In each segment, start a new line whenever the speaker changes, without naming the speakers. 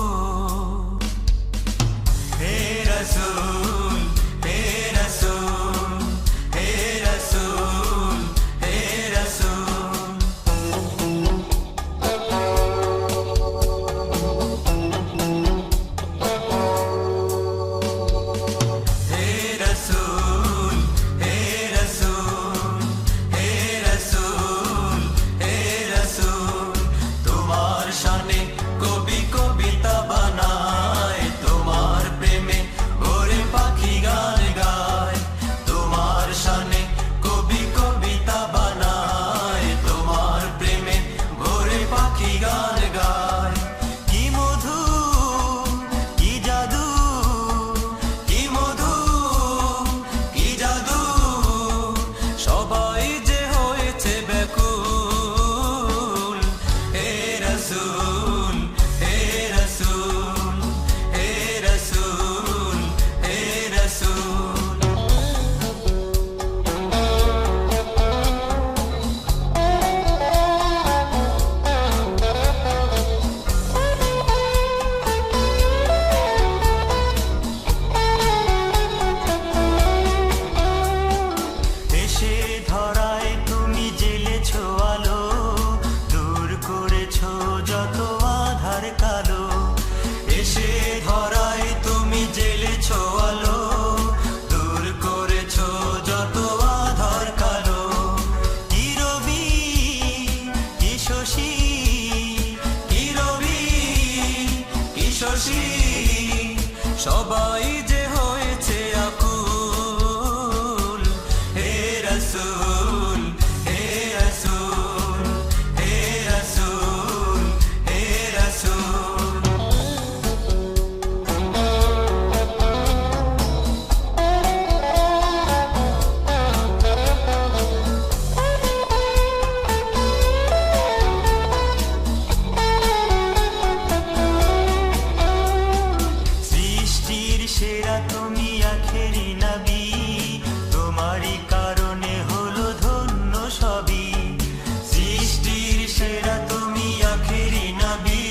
रसूल हे रसूल हे रसूल हे रसूल हे रसूल हे रसूल हे रसूल हे रसूल हे रसूल तुम्हार शाने कवि कविता बनाए तुम्हार प्रेमे भोरे पाखी गान गाए तुम्हार शाने कवि कविता बनाए तुम्हार प्रेमे भोरे पाखी गान गाए की मधु की जादू की मधु की जादू সবাই যে হয়েছে ব্যাকুল হে রসূল হে রসূল হে রসূল হে রসূল এসে ধরায় তুমি জেলেছো আলো দূর করেছো যত আধার কালো এসে ধরায় তুমি জেলেছো আলো দূর করেছো যত আধার কালো কি রবি কি শশী কি রবি কি শশী সবাই যে হয়েছে আকুল হে রসূল হে রসূল হে রসূল হে রসূল সৃষ্টির সেরা তুমি আখেরি নবী তোমারই কারণে হলো ধন্য সবই সৃষ্টির সেরা তুমি আখেরি নবী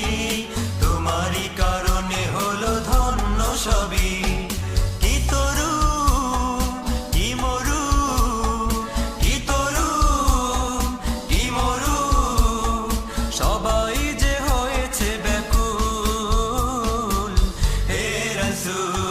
তোমারই কারণে হলো ধন্য সবই কি তরু কি মরু কি তরু কি মরু সবাই যে হয়েছে ব্যাকুল হে রসূল